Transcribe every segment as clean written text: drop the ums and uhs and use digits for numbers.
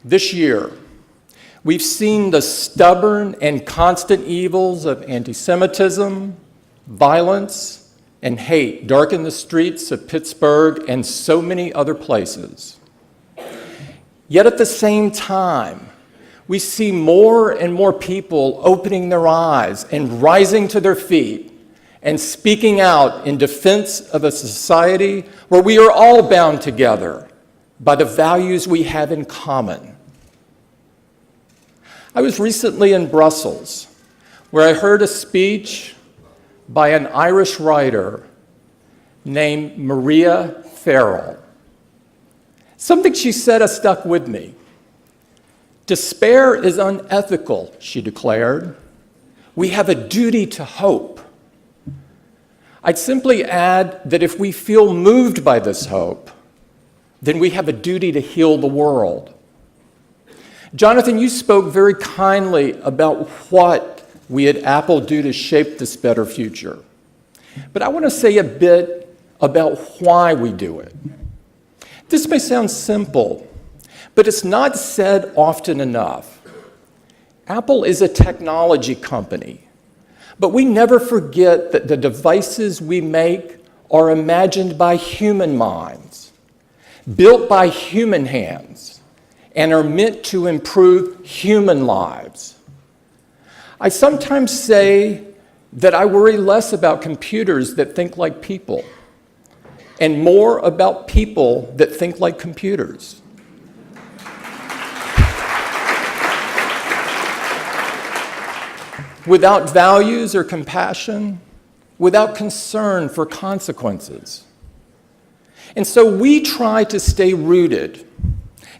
This year, we've seen the stubborn and constant evils of anti-Semitism, violence, and hate darken the streets of Pittsburgh and so many other places. Yet at the same time, we see more and more people opening their eyes and rising to their feet and speaking out in defense of a society where we are all bound together by the values we have in common. I was recently in Brussels, where I heard a speech by an Irish writer named Maria Farrell. Something she said has stuck with me. Despair is unethical, she declared. We have a duty to hope. I'd simply add that if we feel moved by this hope, then we have a duty to heal the world. Jonathan, you spoke very kindly about what we at Apple do to shape this better future. But I want to say a bit about why we do it. This may sound simple, but it's not said often enough. Apple is a technology company, but we never forget that the devices we make are imagined by human minds, built by human hands, and are meant to improve human lives. I sometimes say that I worry less about computers that think like people, and more about people that think like computers. Without values or compassion, without concern for consequences. And so we try to stay rooted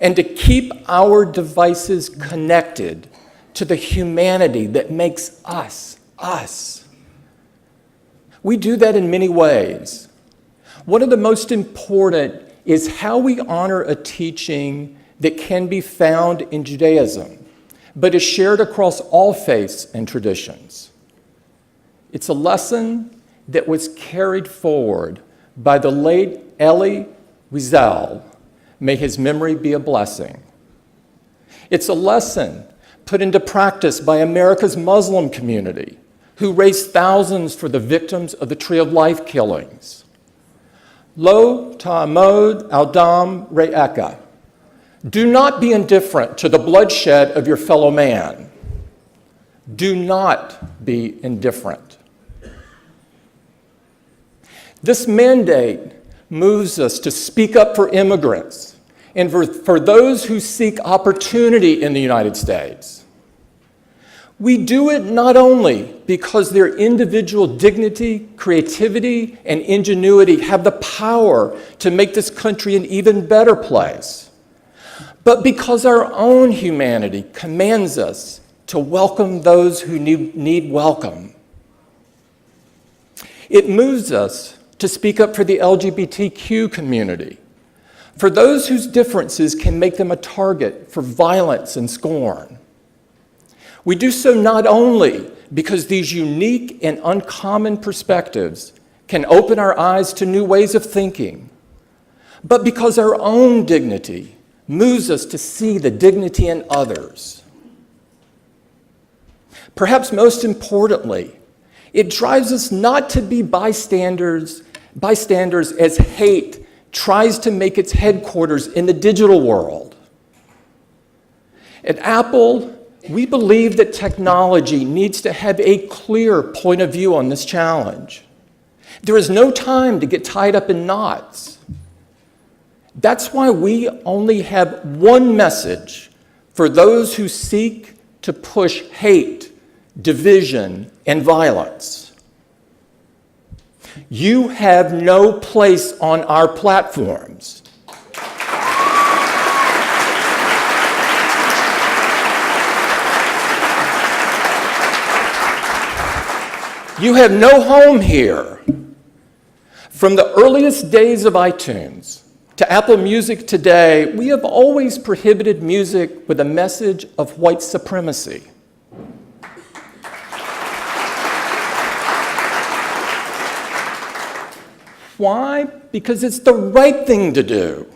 and to keep our devices connected to the humanity that makes us, us. We do that in many ways. One of the most important is how we honor a teaching that can be found in Judaism, but is shared across all faiths and traditions. It's a lesson that was carried forward by the late Elie Wiesel. May his memory be a blessing. It's a lesson put into practice by America's Muslim community, who raised thousands for the victims of the Tree of Life killings. Lo ta'amod al dam re'eka. Do not be indifferent to the bloodshed of your fellow man. Do not be indifferent. This mandate moves us to speak up for immigrants and for those who seek opportunity in the United States. We do it not only because their individual dignity, creativity, and ingenuity have the power to make this country an even better place, but because our own humanity commands us to welcome those who need welcome. It moves us to speak up for the LGBTQ community, for those whose differences can make them a target for violence and scorn. We do so not only because these unique and uncommon perspectives can open our eyes to new ways of thinking, but because our own dignity moves us to see the dignity in others. Perhaps most importantly, it drives us not to be bystanders as hate tries to make its headquarters in the digital world. At Apple, we believe that technology needs to have a clear point of view on this challenge. There is no time to get tied up in knots. That's why we only have one message for those who seek to push hate, division, and violence. You have no place on our platforms. You have no home here. From the earliest days of iTunes to Apple Music today, we have always prohibited music with a message of white supremacy. Why? Because it's the right thing to do.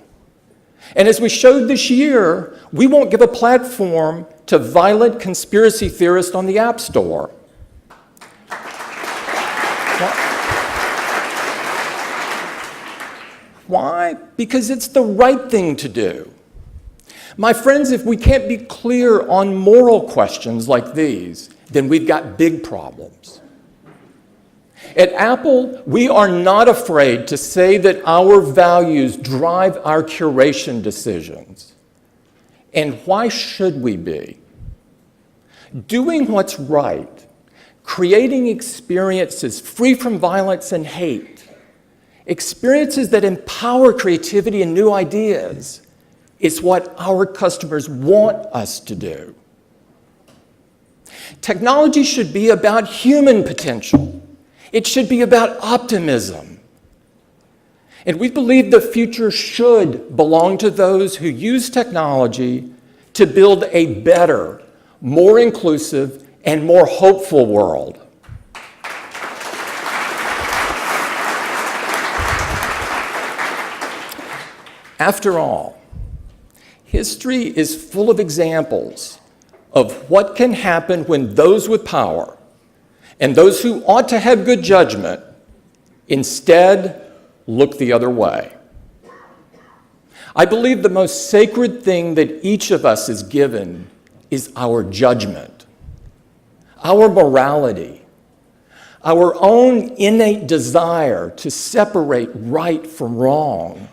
And as we showed this year, we won't give a platform to violent conspiracy theorists on the App Store. Why? Because it's the right thing to do. My friends, if we can't be clear on moral questions like these, then we've got big problems. At Apple, we are not afraid to say that our values drive our curation decisions. And why should we be? Doing what's right, creating experiences free from violence and hate, experiences that empower creativity and new ideas, is what our customers want us to do. Technology should be about human potential. It should be about optimism. And we believe the future should belong to those who use technology to build a better, more inclusive, and more hopeful world. After all, history is full of examples of what can happen when those with power and those who ought to have good judgment instead look the other way. I believe the most sacred thing that each of us is given is our judgment, our morality, our own innate desire to separate right from wrong.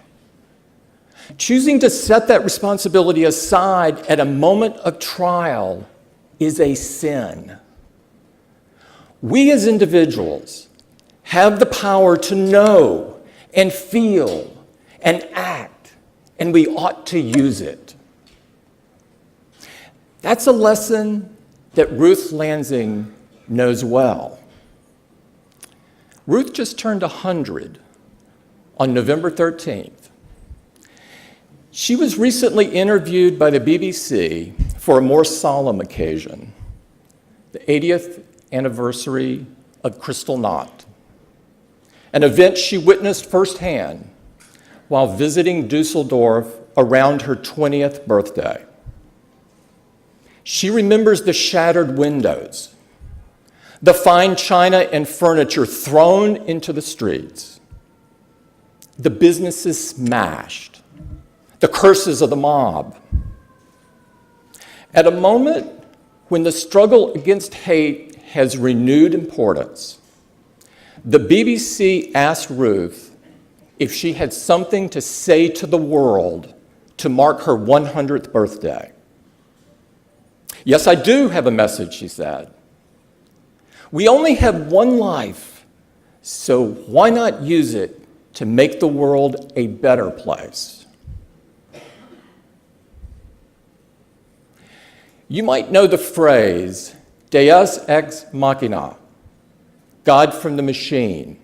Choosing to set that responsibility aside at a moment of trial is a sin. We as individuals have the power to know and feel and act, and we ought to use it. That's a lesson that Ruth Lansing knows well. Ruth just turned 100 on November 13th. She was recently interviewed by the BBC for a more solemn occasion, the 80th anniversary of Kristall Nacht, an event she witnessed firsthand while visiting Dusseldorf around her 20th birthday. She remembers the shattered windows, the fine china and furniture thrown into the streets, the businesses smashed, the curses of the mob. At a moment when the struggle against hate has renewed importance, the BBC asked Ruth if she had something to say to the world to mark her 100th birthday. "Yes, I do have a message," she said. "We only have one life, so why not use it to make the world a better place?" You might know the phrase, Deus ex machina, God from the machine.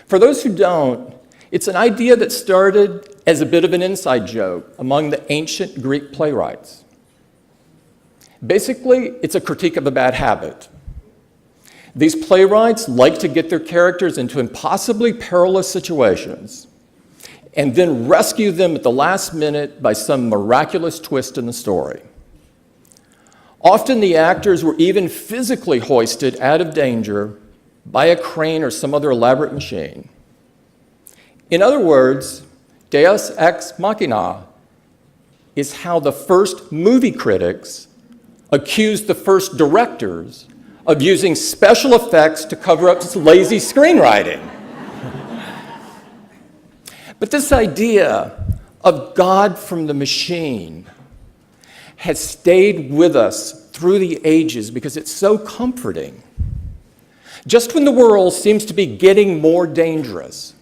For those who don't, it's an idea that started as a bit of an inside joke among the ancient Greek playwrights. Basically, it's a critique of a bad habit. These playwrights like to get their characters into impossibly perilous situations and then rescue them at the last minute by some miraculous twist in the story. Often the actors were even physically hoisted out of danger by a crane or some other elaborate machine. In other words, Deus ex machina is how the first movie critics accused the first directors of using special effects to cover up lazy screenwriting. But this idea of God from the machine has stayed with us through the ages because it's so comforting. Just when the world seems to be getting more dangerous,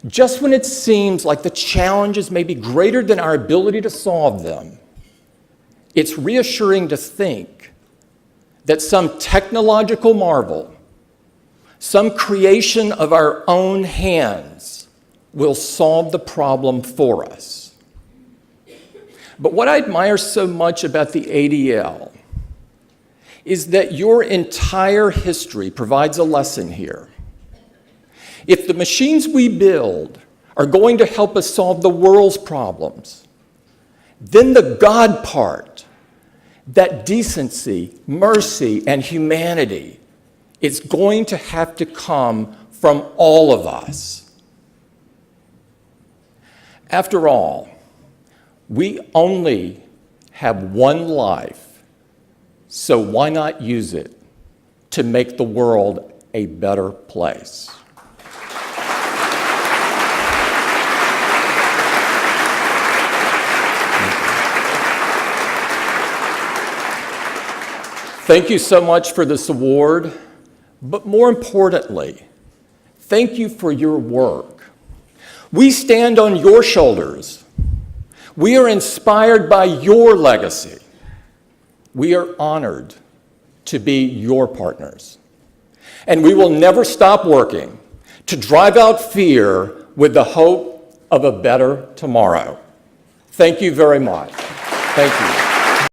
just when it seems like the challenges may be greater than our ability to solve them, it's reassuring to think that some technological marvel, some creation of our own hands, will solve the problem for us. But what I admire so much about the ADL is that your entire history provides a lesson here. If the machines we build are going to help us solve the world's problems. Then the God part, that decency, mercy, and humanity, is going to have to come from all of us. After all, we only have one life, so why not use it to make the world a better place? Thank you so much for this award, but more importantly, thank you for your work. We stand on your shoulders. We are inspired by your legacy. We are honored to be your partners. And we will never stop working to drive out fear with the hope of a better tomorrow. Thank you very much. Thank you.